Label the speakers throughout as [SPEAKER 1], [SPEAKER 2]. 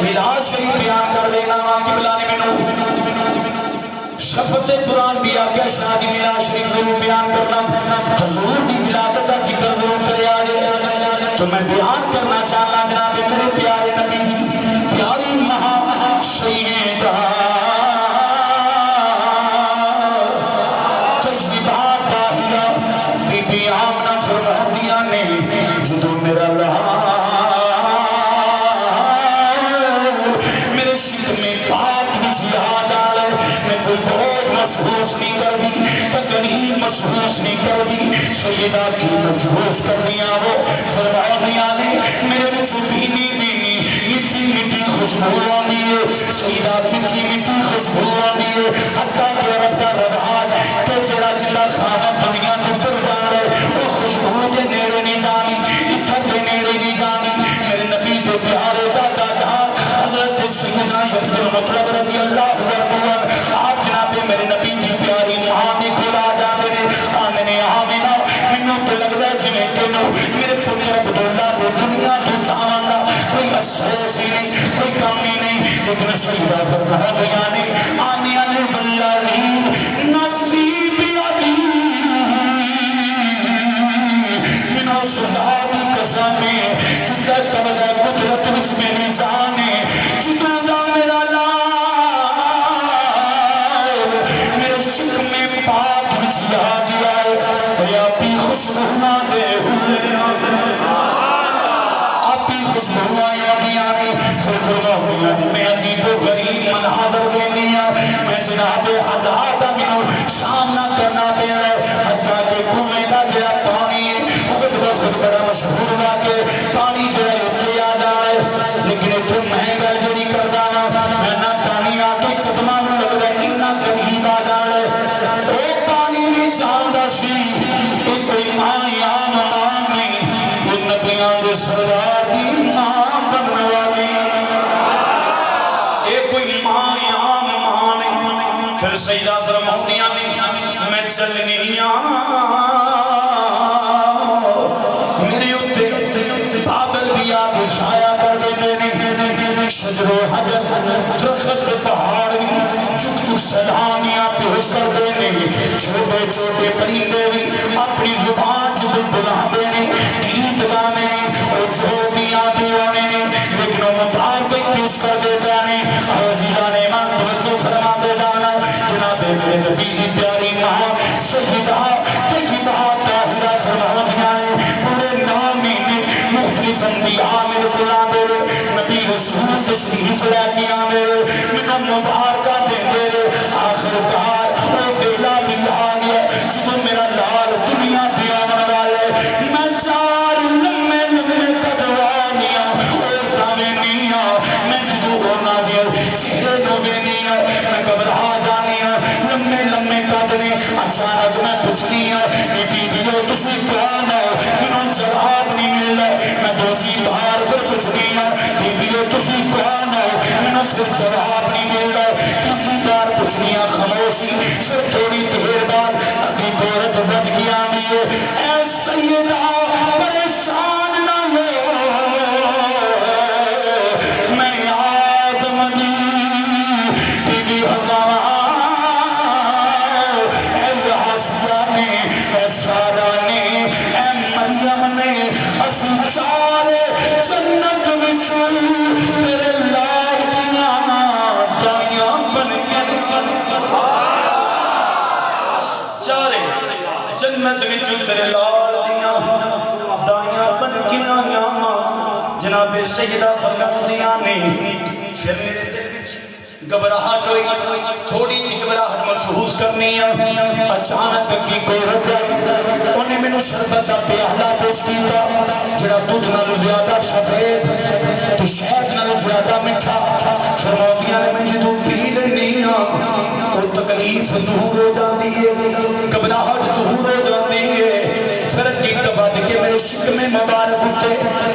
[SPEAKER 1] میلاد شریف بیان کر دینا قبلہ نے منو شفت قرآن بھی آگیا شادی میلاد شریف ضرور بیان کرنا حضور کی ولادت کا ذکر ضرور کرے آجے تو میں بیان کرنا چاہنا جناب میرے پیارے نبی پیاری مہا سیدہ تجزیبات طاہرہ بی بی آمنہ فرمودیاں نے جدو میرا میرے شک میں پاک جہاد آئے میں کوئی بہت محسوس نہیں کر دی تکلیف محسوس نہیں کر دی سیدہ کی محسوس کر دیا وہ فرمودیاں نے میرے بچے بینی بینی مٹی مٹی خوشبو آنی ہے سیدہ مٹی مٹی خوشبو آنی ہے حتیٰ کہ رب کا ربحات کہ جڑا جلہ خانہ دنیا نبر ڈالے وہ خوشبو کے نیرے نہیں جانی اتھر کے نیرے نہیں جانی میرے نبی کے پیارے دادا جہاں حضرت سیدنا یبزل مطلب رضی اللہ عنہ آپ جناب میرے نبی کی پیاری مہانی کھلا جا میرے آمینہ منوں پہ لگ رہا ہے جنہیں کنو میرے پتر عبداللہ کو دنیا تو چاہانا کوئی افسوس ہی نہیں کوئی کمی نہیں لیکن سیدہ فرمودیاں آنیاں نے واللہ نصیب علی منوں سزاد قسمیں جدہ قبلہ قدرت وچ میری جانے جدہ دا میرا لال میرے شک میں پاک جیا دیا ہے یا پی خوشبونا دے ہوئے آپ پی خوشبونا یا دیا نے فرمودیاں میں عجیب و غریب منحضر دینیا میں جناب حضرات منوں سامنا کرنا دے رہے حتیٰ کہ کنویں دا جڑا پانی خود بخود بڑا مشہور ہوا کہ پانی جڑا اٹھے آ جائے لیکن اتھے میں گل جڑی کر دانا میں نہ پانی آکے قدمہ میں لگ رہے انہا قریب آ جائے ایک پانی میں جاندہ سی ایک کوئی ماں یام مان نہیں وہ نبیاں دے سرادی ماں بننے والی ایک کوئی ماں یام مان نہیں پھر سیدہ فرمودیاں میں چلنی میرے اتھے بادل بھی آگے شایا کر دینے شجر و حجر درخت پہاڑ بھی چک چک سلامیاں پیش کر دینے چھوٹے چھوٹے پرندے بھی اپنی زبان جب بلا دینے گیت گانے اور جو بھی آگے آنے لیکن وہ مبار کوئی پیش کر دیتا نہیں حضیرانے من توجہ فرما دے دانا جناب میرے نبی کی پیاری ماں سجدہ تجدہ طاہرہ فرمودیاں نے پورے 9 مہینے مختلف انبیاء میرے قرآن دے نبی رسول تشریف لے کیا میرے منہ مبارکہ دے میرے آخر کار او ویلا بھی آگیا جدو میرا لال دنیا بھی آمن والے میں 4 لمے لمے قدوانیاں اور دامینیاں میں جدو ہونا دیا چہرے نوینیاں میں گھبرا جانیاں لمے لمے قدنے اچانک میں پوچھنیاں کہ بی بیو تسی کون ہو منوں جواب نہیں مل رہا میں 2 بار پھر پوچھنیاں کہ بیو تسی کون ہو منوں پھر جواب نہیں مل رہا 3 بار پوچھنیاں خاموشی پھر تھوڑی دیر بعد ابھی بورت ود گیا بھی اے سیدہ پریشان نہ ہو میں آدم دی بی بی حضرہ اے حسرہ نے اے سارہ نے اے مریم نے اسی چارے جنت وچوں تیرے لال دیاں دائیاں بن کے چارے جنت وچوں تیرے لال دیاں دائیاں بن کے آیاں جناب سیدہ فرمودیاں نے پھر میرے دل وچ گھبراہٹ ہوئی تھوڑی جی گھبراہٹ محسوس کرنی ہے اچانک کی کوئی رک گئی انہیں میں نے شربت کا پیالہ پیش کیا جڑا دودھ نالو زیادہ سفید تو شہد نالو زیادہ مٹھا فرمودیاں نے میں جدو پی لینی وہ تکلیف دور ہو جاتی ہے گھبراہٹ دور ہو جاتی ہے پھر کی کبھاد کے میرے شک میں مبارک اٹھے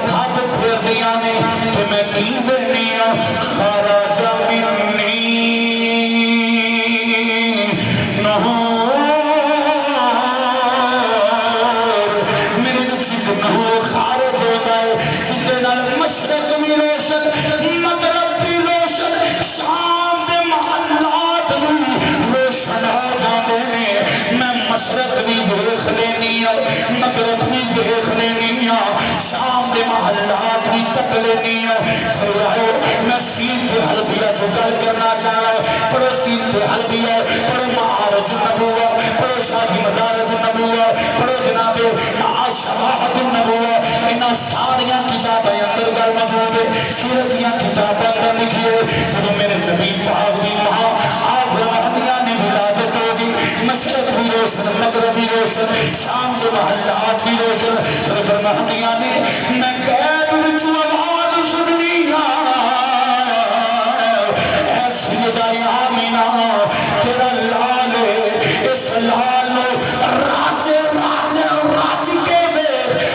[SPEAKER 1] ہاتھ پھیر دیا نے کہ میں کی بینیا خراج منی نور میرے جو چیز نور خارج ہوتا ہے جتنے نال مشرق میں روشن شام دے محلات بھی تک لینی ہے فرمایا میں سین سے حلبیہ جو گل کرنا چاہا پڑھو سین سے حلبیہ پڑھو معارج النبوہ پڑھو شاہی مدارج النبوہ پڑھو جناب شواہد النبوہ انہاں ساریاں کتابیں اندر گل موجود ہے سورتیاں کتابیں اندر لکھیے جب میرے نبی پاک دی ماں آخر مہدیہ نے ولادت ہوگی مشرق بھی روشن مغرب بھی روشن شام سے محلات بھی روشن پھر مہدیہ نے میں قید وچوں آواز سننی اے سیدہ آمینہ تیرا لال اس لال راج راج راج کے بے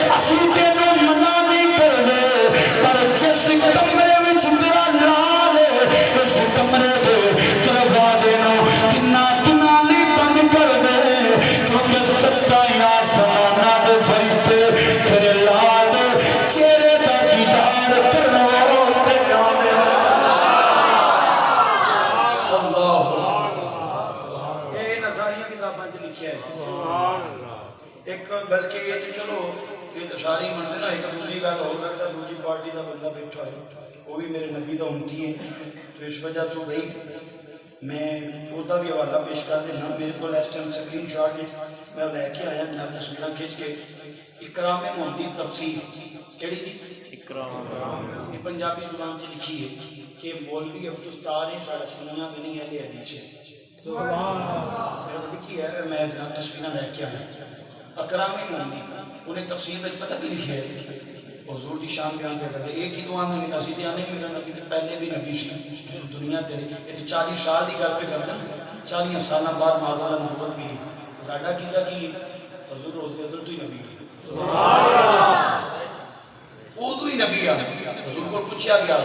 [SPEAKER 1] اسی تینوں منع نہیں کرنے پر جس کمرے وچ تیرا لال اس کمرے دے ترغا دینا تنا تنا نہیں بند کر دے کیونکہ ستا یا سمانا دے فرشتے تیرے لال چہرے دا دیدار کرنے والے جانے
[SPEAKER 2] ایک بلکہ یہ تو چلو یہ تو ساری منتے نا ایک دوسری گل ہو سکتا دوسری پارٹی کا بندہ بیٹھا ہے وہ بھی میرے نبی کا امتی ہے تو اس وجہ تو بھائی میں وہ بھی حوالہ پیش کر دینا میرے کو اس ٹائم سکرین شاٹ میں لے کے آیا جناب تصویریں کھینچ کے اکرام محمدی تفسیر کیڑی تھی یہ پنجابی زبان سے لکھی ہے کہ مولوی عبدالستار ہے سارا سننا بھی نہیں ہے حدیث ہے لکھی ہے میں جناب تصویریں لے کے آیا اکرام محمدی انہیں تفسیر میں پتہ بھی لکھا ہے حضور دی شان بیان کر رہے ایک ہی دعا میں اسی دے آنے میرا نبی تے پہلے بھی نبی سی دنیا تیری یہ 40 سال دی گل پہ کردا 40 سال بعد معاذ نبوت بھی ساڈا کیتا کہ حضور روز ازل تو ہی نبی سبحان اللہ وہ تو ہی نبی ہے حضور کو پوچھا گیا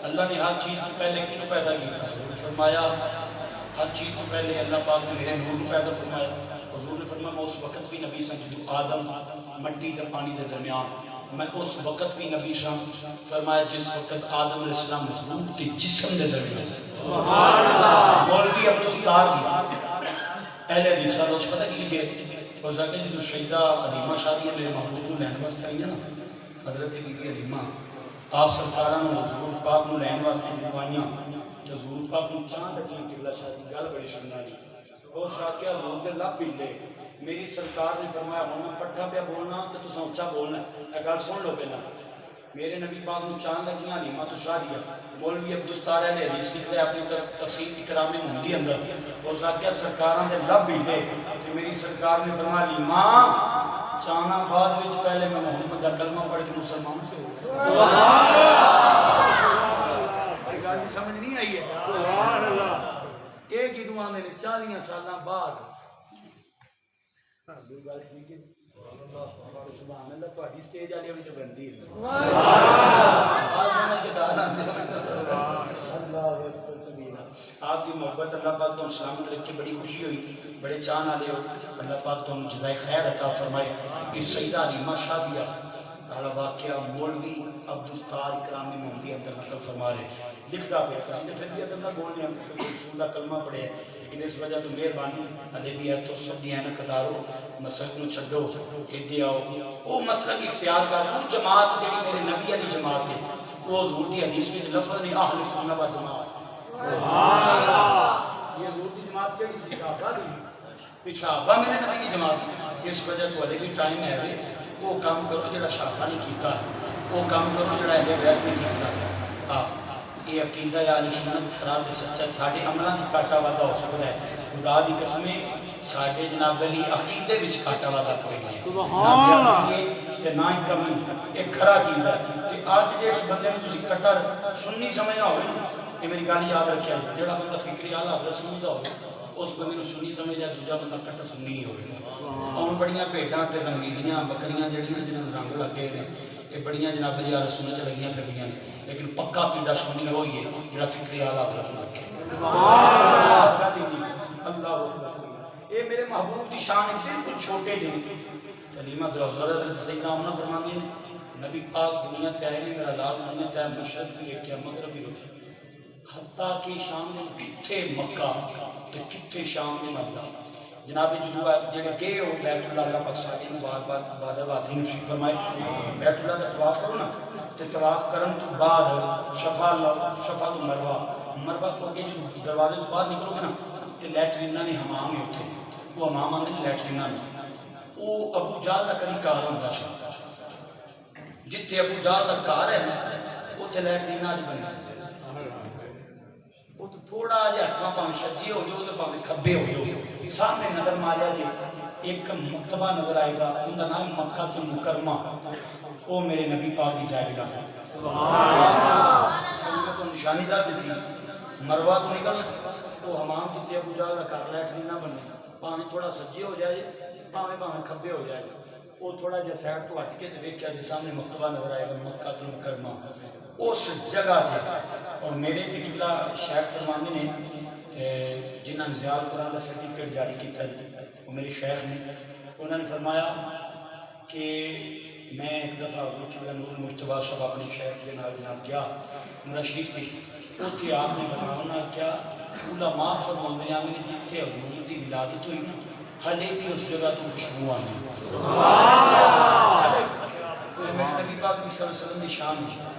[SPEAKER 2] اللہ نے ہر چیز سے پہلے کیوں پیدا کیا فرمایا ہر چیز سے پہلے اللہ پاک نے میرے نور کو پیدا فرمایا حضور نے فرمایا میں اس وقت بھی نبی سن جو آدم مٹی تے پانی دے درمیان میں اس وقت بھی نبی سن فرمایا جس وقت آدم علیہ السلام مضبوط کے جسم دے درمیان سبحان اللہ مولوی عبدالستار جی اہل حدیث کا دوست پتہ کی لکھے اور زاکر جو شہیدہ علیمہ شادی ہے میرے محبوب کو لین واسطے آئی ہے نا حضرت بی بی علیمہ آپ سرکاراں نے حضور پاک کو لین واسطے جنوائیاں تو حضور پاک کو چاند رکھیں قبلہ شادی گل بڑی سننا اور شاہ کیا حضور کے لب ملے میری سرکار نے فرمایا ہونا پٹھا پہ بولنا تو تسا اونچا بولنا ہے گل سن لو پہلا میرے نبی پاک نو چاند لگیاں حلیمہ تو شادیہ مولوی عبدالستار اہل حدیث لکھتا ہے اپنی تفسیر اکرام محمدی اندر اور صاحب کیا سرکاراں دے لب ملے کہ میری سرکار نے فرمایا حلیمہ چانا بعد وچ پہلے میں محمد دا کلمہ پڑھ کے مسلمان سے سبحان اللہ ہر گل سمجھ نہیں آئی ہے سبحان اللہ ایک ہی دعا میں 40 سالاں بعد دو گل ٹھیک ہے سبحان اللہ تہاڈی سٹیج والی بھی تو بندی ہے سبحان اللہ سمجھ کے دار آندے اللہ آپ کی محبت اللہ پاک تم سلامت رکھ کے بڑی خوشی ہوئی بڑے چاہ والے ہو اللہ پاک تم جزائے خیر عطا فرمائے کہ سیدہ علیمہ شادیہ اعلی واقعہ مولوی عبدالستار اکرام محمدی اندر نقل فرما رہے لکھتا پہ کسی نے پھر بھی اگر نہ بولنے ہم رسول کا کلمہ پڑھے لیکن اس وجہ تو مہربانی علی بھی ہے تو سب دی اینک ادارو مسلک نو چھڈو کہ دے آؤ وہ مسلک اختیار کر وہ جماعت جڑی میرے نبی علی جماعت ہے وہ حضور دی حدیث میں لفظ نہیں اہل سنت و جماعت سبحان اللہ یہ حضور دی جماعت کیڑی سی صحابہ دی پیچھا میرے نبی کی جماعت اس وجہ تو علی بھی ٹائم ہے وہ کام کرو جڑا صحابہ نے کیتا وہ کام کرو جڑا اہل بیت نے کیتا یہ عقیدہ یا اہل سنت خراب سچا ساڈے عملاں چ کاٹا وادا ہو سکدا ہے خدا دی قسمیں ساڈے جناب علی عقیدے وچ کاٹا وادا کوئی نہیں سبحان اللہ تے نہ ہی کمی ایک کھرا عقیدہ کہ اج جس بندے نوں تسی کٹر سنی سمجھنا ہوے یہ میری گل یاد رکھیا جڑا بندہ فکری اعلی حضرت سمجھدا ہوے اس بندے نوں سنی سمجھدا دوجا بندہ کٹر سنی نہیں ہوے ہن بڑیاں بھیڈاں تے رنگیلیاں بکریاں جڑیاں جنہاں نوں رنگ لگے نے یہ بڑیاں جناب علی علیہ سنت چ لگیاں پھردیاں لیکن پکا پیڈا سنی وہی ہے جڑا فکری اعلی حضرت نوں رکھے سبحان اللہ اللہ اکبر یہ میرے محبوب دی شان ہے بالکل چھوٹے جنے علیمہ حضرت سیدنا عمر فرماندے ہیں نبی پاک دنیا تے آئے نے میرا لال دنیا تے مشرق بھی دیکھا مغرب بھی دیکھا حتیٰ کہ شام نے کتھے مکہ تے کتھے شام نے مدینہ جناب جدو جڑے گئے ہو بیت اللہ اللہ پاک صاحب نے بار بار بادہ بادری نصیب فرمائے بیت اللہ کا طواف کرو نا تو طواف کرن تو بعد شفا تو مروہ تو اگے جو دروازے تو باہر نکلو گے نا تو لیٹرینہ نے حمام ہے اتنے وہ حمام آنے لیٹرینہ نے وہ ابو جہل کا کدی کار ہوتا سا جتھے ابو جہل کا کار ہے نا اتنے لیٹرینہ اج بنے وہ تو تھوڑا جہا ہٹواں پاویں سجے ہو جاؤ تو پاویں کھبے ہو جاؤ سامنے نظر ماریا جی ایک مکتبہ نظر آئے گا ان کا نام مکہ المکرمہ وہ میرے نبی پاک کی جائے گا تو نشانی دس دیتی مروہ تو نکلنا وہ حمام جتنے ابو جہل کا کار لیٹرین نہ بنے پاویں تھوڑا سجے ہو جائے پاویں کھبے ہو جائے وہ تھوڑا جہا سائڈ تو ہٹ کے دیکھا جی سامنے مکتبہ نظر آئے گا مکہ المکرمہ اس جگہ تے اور میرے تے قبلہ شیخ فرماندے نے جنہاں نے زیاد قرآن کا سرٹیفکیٹ جاری کیتا وہ میرے شیخ نے انہوں نے فرمایا کہ میں ایک دفعہ حضور قبلہ نور المجتبیٰ صاحب اپنے شیخ کے نال جناب کیا میرا شریف تھی اتنے آپ نے بتانا کیا علماء فرماندے نے آمنے جتنے حضور دی ولادت ہوئی ہلے بھی اس جگہ تو خوشبو آنے میرے نبی پاک صلی اللہ علیہ وسلم کی شان ہے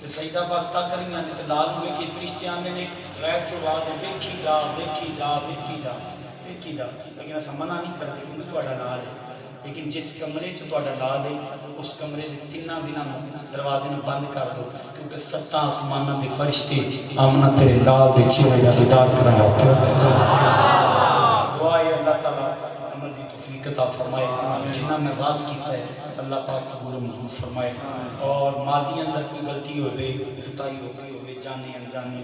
[SPEAKER 2] کہ سیدہ پاک تا کریں گے تو لال ہوئے کہ فرشتے آنے نے غیب چو آج بیٹھی جا بیٹھی جا بیٹھی جا بیٹھی جا لیکن ایسا منع نہیں کرتے کیونکہ تھوڑا لال ہے لیکن جس کمرے چ تھوڑا لال ہے اس کمرے سے تیناں دنوں دروازے نے بند کر دو کیونکہ ستاں آسماناں دے فرشتے آمنا تیرے لال دے چہرے دا دیدار کرنا ہوتا دعا ہے اللہ تعالیٰ عمل دی توفیق عطا فرمائے جنہ میں واز کیتا ہے اللہ پاک قبول و منظور فرمائے اور ماضی اندر کوئی غلطی ہوئے کوتاہی ہو گئی ہوئے جانے انجانے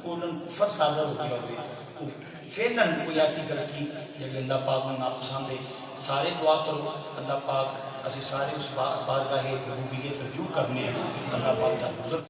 [SPEAKER 2] کولن کفر سازہ ہو گیا ہوئے فعلاً کوئی ایسی غلطی جب اللہ پاک نے ناپسند ہے سارے دعا کرو اللہ پاک اسی سارے اس بارگاہ ربوبیت رجوع کرنے ہیں اللہ پاک کا حضور